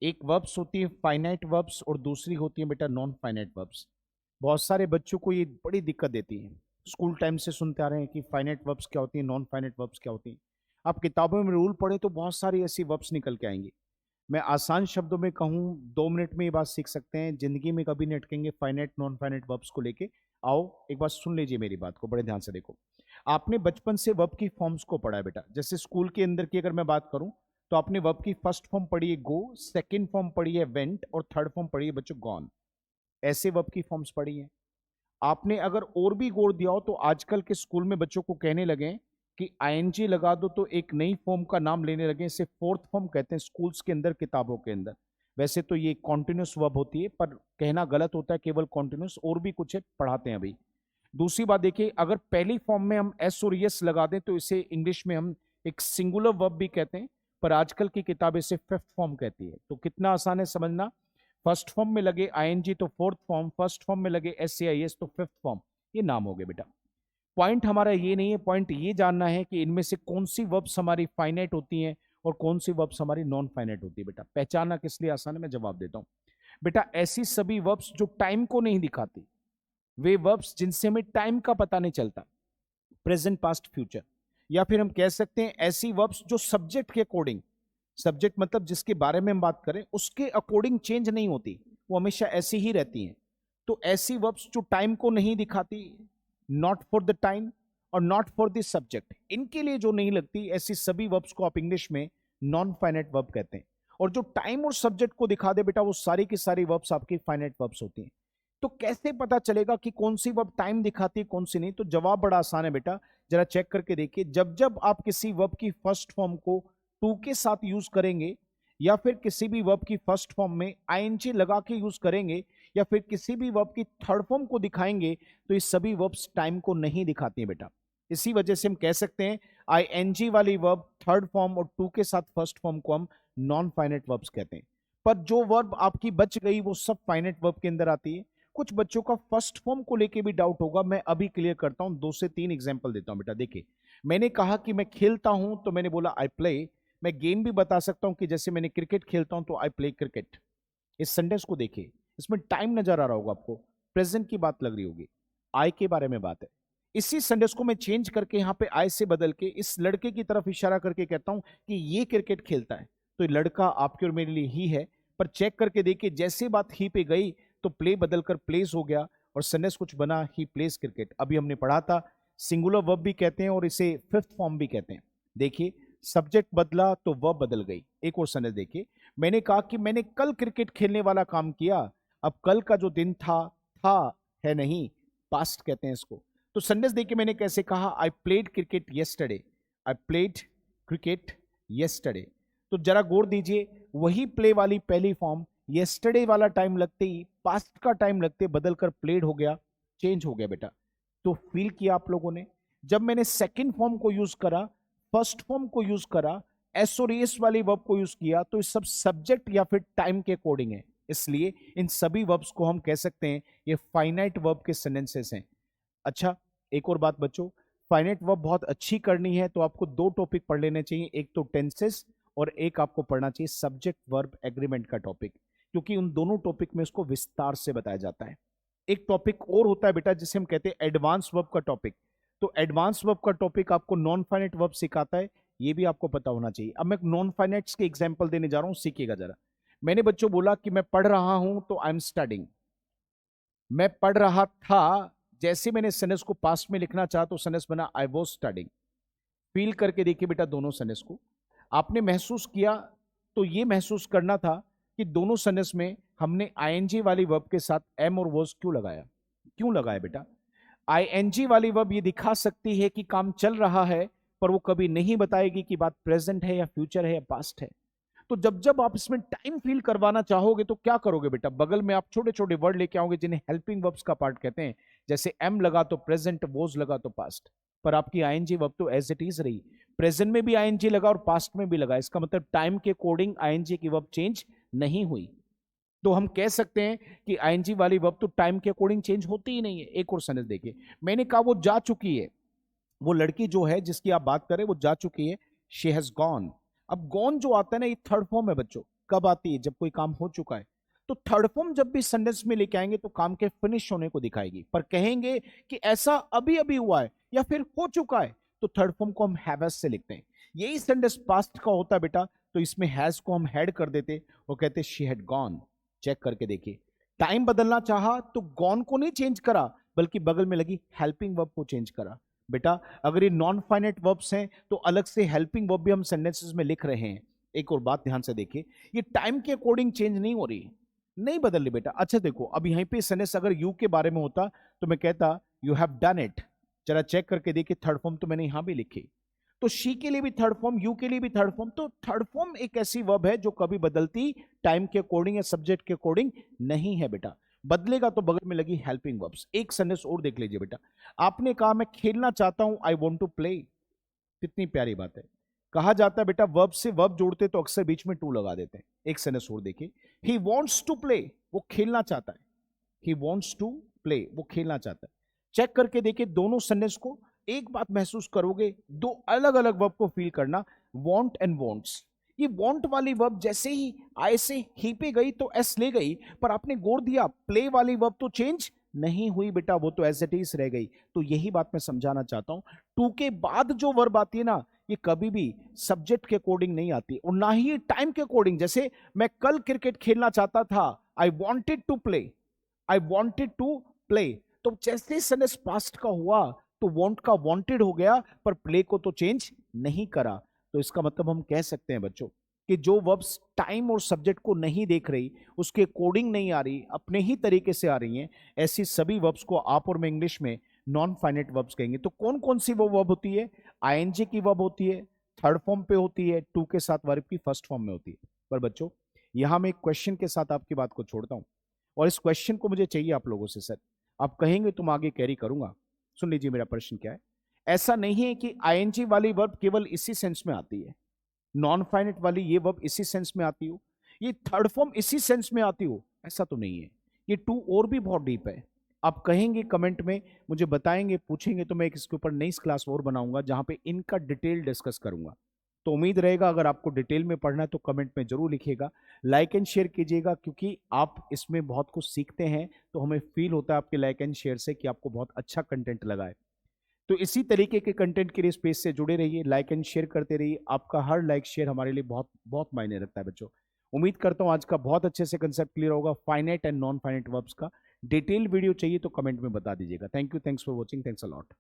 एक वर्ब्स होती है फाइनाइट वर्ब्स और दूसरी होती है बेटा नॉन फाइनाइट वर्ब्स। बहुत सारे बच्चों को ये बड़ी दिक्कत देती है। स्कूल टाइम से सुनते आ रहे हैं कि फाइनाइट वर्ब्स क्या होती है, नॉन फाइनाइट वर्ब्स क्या होती है। आप किताबों में रूल पढ़े तो बहुत सारी ऐसी वर्ब्स निकल के आएंगी। मैं आसान शब्दों में कहूँ, 2 मिनट में ये बात सीख सकते हैं, जिंदगी में कभी नहीं अटकेंगे फाइनाइट नॉन फाइनाइट वर्ब्स को लेके। आओ एक बार सुन लीजिए मेरी बात को बड़े ध्यान से। देखो, आपने बचपन से वर्ब की फॉर्म्स को पढ़ा है बेटा। जैसे स्कूल के अंदर की अगर मैं बात करूं तो आपने वर्ब की फर्स्ट फॉर्म पढ़ी है गो, सेकंड फॉर्म पढ़ी है वेंट और थर्ड फॉर्म पढ़ी है बच्चों गॉन। ऐसे वर्ब की फॉर्म्स पढ़ी है आपने। अगर और भी गौर दिया हो तो आजकल के स्कूल में बच्चों को कहने लगे कि आईएनजी लगा दो तो एक नई फॉर्म का नाम लेने लगे, इसे फोर्थ फॉर्म कहते हैं स्कूल्स के अंदर, किताबों के अंदर। वैसे तो ये कॉन्टिन्यूस वर्ब होती है, पर कहना गलत होता है, केवल कॉन्टिन्यूस और भी कुछ है पढ़ाते हैं अभी। दूसरी बात देखिए, अगर पहली फॉर्म में हम एस और यस लगा दें तो इसे इंग्लिश में हम एक सिंगुलर वर्ब भी कहते हैं, पर आजकल की किताब इसे फिफ्थ फॉर्म कहती है। तो कितना आसान है समझना। फर्स्ट फॉर्म में लगे आईएनजी तो फोर्थ फॉर्म, फर्स्ट फॉर्म में लगे एस ए आई एस तो फिफ्थ फॉर्म। ये नाम हो गए बेटा। पॉइंट हमारा ये नहीं है, पॉइंट ये जानना है कि इनमें से कौन सी वर्ब्स हमारी फाइनाइट होती हैं और कौन सी वर्ब्स हमारी नॉन फाइनाइट होती है। बेटा पहचानना किस लिए आसान है, मैं जवाब देता हूं। बेटा ऐसी सभी वर्ब्स जो टाइम को नहीं दिखाती, वे वर्ब्स जिनसे हमें टाइम का पता नहीं चलता, प्रेजेंट पास्ट फ्यूचर। या फिर हम कह सकते हैं ऐसी वर्ब्स जो सब्जेक्ट के अकॉर्डिंग, सब्जेक्ट मतलब जिसके बारे में हम बात करें उसके अकॉर्डिंग चेंज नहीं होती, वो हमेशा ऐसी ही रहती हैं। तो ऐसी वर्ब्स जो टाइम को नहीं दिखाती, नॉट फॉर द टाइम और नॉट फॉर द सब्जेक्ट, इनके लिए जो नहीं लगती, ऐसी सभी वर्ब्स को आप इंग्लिश में नॉन फाइनाइट वर्ब कहते हैं। और जो टाइम और सब्जेक्ट को दिखा दे बेटा, वो सारी की सारी वर्ब्स आपकी फाइनाइट वर्ब्स होती हैं। तो कैसे पता चलेगा कि कौन सी वर्ब टाइम दिखाती है कौन सी नहीं? तो जवाब बड़ा आसान है बेटा, जरा चेक करके देखिए। जब जब आप किसी वर्ब की फर्स्ट फॉर्म को टू के साथ यूज करेंगे, या फिर किसी भी वर्ब की फर्स्ट फॉर्म में आईएनजी लगा के यूज करेंगे, या फिर किसी भी वर्ब की थर्ड फॉर्म को दिखाएंगे, तो ये सभी वर्ब्स टाइम को नहीं दिखाती हैं बेटा। इसी वजह से हम कह सकते हैं आईएनजी वाली वर्ब थर्ड फॉर्म और टू के साथ फर्स्ट फॉर्म को हम नॉन फाइनाइट वर्ब्स कहते हैं। पर जो वर्ब आपकी बच गई वो सब फाइनाइट वर्ब के अंदर आती है। कुछ बच्चों का फर्स्ट फॉर्म को लेके भी डाउट होगा, मैं अभी क्लियर करता हूं। 2 से 3 एग्जांपल देता हूं बेटा। देखिए, मैंने कहा कि मैं खेलता हूं तो मैंने बोला आई प्ले। मैं गेम भी बता सकता हूं कि जैसे मैंने क्रिकेट खेलता हूं तो आई प्ले क्रिकेट। इस सेंटेंस को देखिए, इसमें टाइम नजर आ रहा होगा आपको, प्रेजेंट की बात लग रही होगी, आई के बारे में बात है। इसी सेंटेंस को मैं चेंज करके यहां पे आई से बदल के इस लड़के की तरफ इशारा करके कहता हूं कि ये क्रिकेट खेलता है, तो ये लड़का आपके और मेरे लिए ही है। पर चेक करके देखिए, जैसे बात ही पे गई तो प्ले बदलकर प्लेस हो गया और सेंटेंस कुछ बना, ही प्लेस क्रिकेट। अभी हमने पढ़ा था सिंगुलर वर्ब भी कहते हैं और इसे फिफ्थ फॉर्म भी कहते हैं। देखिए, सब्जेक्ट बदला तो वर्ब बदल गई। एक और सेंटेंस देखिए, मैंने कहा कि मैंने कल क्रिकेट खेलने वाला काम किया। अब कल का जो दिन था है नहीं, पास्ट कहते हैं इसको। तो सेंटेंस देखिए मैंने कैसे कहा, I played cricket yesterday, I played cricket yesterday. तो जरा गौर दीजिए, वही प्ले वाली पहली फॉर्म येस्टरडे वाला टाइम लगते ही, पास्ट का टाइम लगते बदलकर प्लेड हो गया, चेंज हो गया बेटा। तो फील किया आप लोगों ने, जब मैंने सेकंड फॉर्म को यूज करा, फर्स्ट फॉर्म को यूज करा, एस और एस वाली वर्ब को यूज किया, तो ये सब सब्जेक्ट या फिर टाइम के अकॉर्डिंग है। इसलिए इन सभी वर्ब्स को हम कह सकते हैं ये फाइनाइट वर्ब के सेंटेंसेस हैं। अच्छा, एक और बात बच्चों, फाइनाइट वर्ब बहुत अच्छी करनी है तो आपको 2 टॉपिक पढ़ लेने चाहिए, एक तो टेंसेस और एक आपको पढ़ना चाहिए सब्जेक्ट वर्ब एग्रीमेंट का टॉपिक, क्योंकि उन दोनों टॉपिक में इसको विस्तार से बताया जाता है। एक टॉपिक और होता है बेटा जिसे हम कहते हैं एडवांस वर्ब का टॉपिक। तो एडवांस वर्ब का टॉपिक आपको नॉन फाइनाइट वर्ब सिखाता है, ये भी आपको पता होना चाहिए। अब मैं नॉन फाइनाइट्स के एग्जांपल देने जा रहा हूं, सीखिएगा जरा। मैंने बच्चों बोला कि मैं पढ़ रहा हूं तो आई एम स्टडिंग। मैं पढ़ रहा था, जैसे मैंने सेंटेंस को पास्ट में लिखना चाहा तो सेंटेंस बना आई वाज स्टडिंग। फील करके देखिए बेटा दोनों सेंटेंस को। आपने महसूस किया, तो ये महसूस करना था कि दोनों सेंटेंस में हमने आईएनजी वाली वर्ब के साथ एम और वॉज क्यों लगाया। क्यों लगाया बेटा? आईएनजी वाली वर्ब ये दिखा सकती है कि काम चल रहा है, पर वो कभी नहीं बताएगी कि बात प्रेजेंट है या फ्यूचर है या पास्ट है। तो जब जब आप इसमें टाइम फील करवाना चाहोगे तो क्या करोगे बेटा, बगल में आप छोटे छोटे वर्ड लेके आओगे जिन्हें हेल्पिंग वर्ब्स का पार्ट कहते हैं। जैसे एम लगा तो प्रेजेंट, वोज लगा तो पास्ट। पर आपकी आईएनजी वर्ब तो एज इट इज रही, प्रेजेंट में भी आईएनजी लगा और पास्ट में भी लगा। इसका मतलब टाइम के अकॉर्डिंग आईएनजी की वर्ब चेंज नहीं हुई। तो हम कह सकते हैं कि आईएनजी वाली वर्ब तो टाइम के अकॉर्डिंग चेंज होती ही नहीं है। एक और सेंटेंस देखिए, मैंने कहा वो जा चुकी है, वो लड़की जो है जिसकी आप बात करें वो जा चुकी है, शी हैज गॉन। अब गॉन जो आता है ना, ये थर्ड फॉर्म है बच्चों। कब आती है? जब कोई काम हो चुका है। तो थर्ड फॉर्म जब भी सेंटेंस में लेके आएंगे तो काम के फिनिश होने को दिखाएगी, पर कहेंगे कि ऐसा अभी अभी हुआ है या फिर हो चुका है, तो थर्ड फॉर्म को हम हैव से लिखते हैं। यही सेंटेंस पास्ट का होता है बेटा, तो इसमें हैज को हम हैड कर देते और कहते शी हैड गॉन। चेक करके देखिए, टाइम बदलना चाहा तो गॉन को नहीं चेंज करा, बल्कि बगल में लगी हेल्पिंग वर्ब को चेंज करा। बेटा अगर ये नॉन फाइनाइट वर्ब्स हैं तो अलग से हेल्पिंग वर्ब भी हम सेंटेंसेस में लिख रहे हैं। एक और बात ध्यान से देखिए, ये टाइम के अकॉर्डिंग चेंज नहीं हो रही, नहीं बदल रही बेटा। अच्छा देखो, अब यहीं पे सेंटेंस अगर यू के बारे में होता तो मैं कहता यू हैव डन इट। जरा चेक करके देखिए, थर्ड फॉर्म तो मैंने यहां भी लिखी। तो शी के लिए भी थर्ड फॉर्म, यू के लिए भी थर्ड फॉर्म। तो थर्ड फॉर्म एक ऐसी वर्ब है जो कभी बदलती टाइम के अकॉर्डिंग या सब्जेक्ट के अकॉर्डिंग नहीं है बेटा। बदलेगा तो बगल में लगी हेल्पिंग वर्ब्स। एक सेंटेंस और देख लीजिए बेटा, आपने कहा मैं खेलना चाहता हूं, आई वॉन्ट टू प्ले। कितनी प्यारी बात है। कहा जाता है बेटा वर्ब से वर्ब जोड़ते तो अक्सर बीच में टू लगा देते हैं। एक सेंटेंस और देखिए, ही वॉन्ट्स टू प्ले, वो खेलना चाहता है। ही वॉन्ट्स टू प्ले, वो खेलना चाहता है। चेक करके देखिए दोनों सेंटेंस को, एक बात महसूस करोगे, दो अलग अलग वर्ब को फील करना, वॉन्ट एंड वॉन्ट्स। ये वॉन्ट वाली वर्ब जैसे ही आई से ही पे गई तो एस ले गई, पर आपने गौर दिया प्ले वाली वर्ब तो चेंज नहीं हुई बेटा, वो तो एज इट इज रह गई। तो यही बात मैं समझाना चाहता हूं, टू के बाद जो वर्ब आती है ना, ये कभी भी सब्जेक्ट के अकॉर्डिंग नहीं आती और ना ही टाइम के अकॉर्डिंग। जैसे मैं कल क्रिकेट खेलना चाहता था, I wanted to play, I wanted to play. तो जैसे सेंटेंस पास्ट का हुआ तो वॉन्ट का वॉन्टेड हो गया, पर प्ले को तो चेंज नहीं करा। तो इसका मतलब हम कह सकते हैं बच्चों कि जो वर्ब्स टाइम और सब्जेक्ट को नहीं देख रही, उसके अकॉर्डिंग नहीं आ रही, अपने ही तरीके से आ रही हैं, ऐसी सभी वर्ब्स को आप और मैं इंग्लिश में नॉन फाइनाइट वर्ब्स कहेंगे। तो कौन कौन सी वो वर्ब होती है? आईएनजी की वर्ब होती है, थर्ड फॉर्म पे होती है, टू के साथ वर्ब की फर्स्ट फॉर्म में होती है। पर बच्चों यहां मैं एक क्वेश्चन के साथ आपकी बात को छोड़ता हूं, और इस क्वेश्चन को मुझे चाहिए आप लोगों से। सर आप कहेंगे तुम आगे कैरी करूंगा। सुन लीजिए मेरा प्रश्न क्या है। ऐसा नहीं है कि आईएनजी वाली वर्ब केवल इसी सेंस में आती है, नॉन फाइनाइट वाली ये वर्ब इसी सेंस में आती हो, ये थर्ड फॉर्म इसी सेंस में आती हो, ऐसा तो नहीं है। ये टू और भी बहुत डीप है। आप कहेंगे कमेंट में, मुझे बताएंगे, पूछेंगे, तो मैं इसके ऊपर नई क्लास और बनाऊंगा जहां पे इनका डिटेल डिस्कस करूंगा। तो उम्मीद रहेगा अगर आपको डिटेल में पढ़ना है तो कमेंट में जरूर लिखिएगा, लाइक एंड शेयर कीजिएगा, क्योंकि आप इसमें बहुत कुछ सीखते हैं तो हमें फील होता है आपके लाइक एंड शेयर से कि आपको बहुत अच्छा कंटेंट लगा है। तो इसी तरीके के कंटेंट के लिए स्पेस से जुड़े रहिए, लाइक एंड शेयर करते रहिए। आपका हर लाइक शेयर हमारे लिए बहुत बहुत मायने रखता है बच्चों। उम्मीद करता हूं आज का बहुत अच्छे से कंसेप्ट क्लियर होगा finite and non finite verbs का। डिटेल वीडियो चाहिए तो कमेंट में बता दीजिएगा। Thank you, thanks for watching, thanks a lot.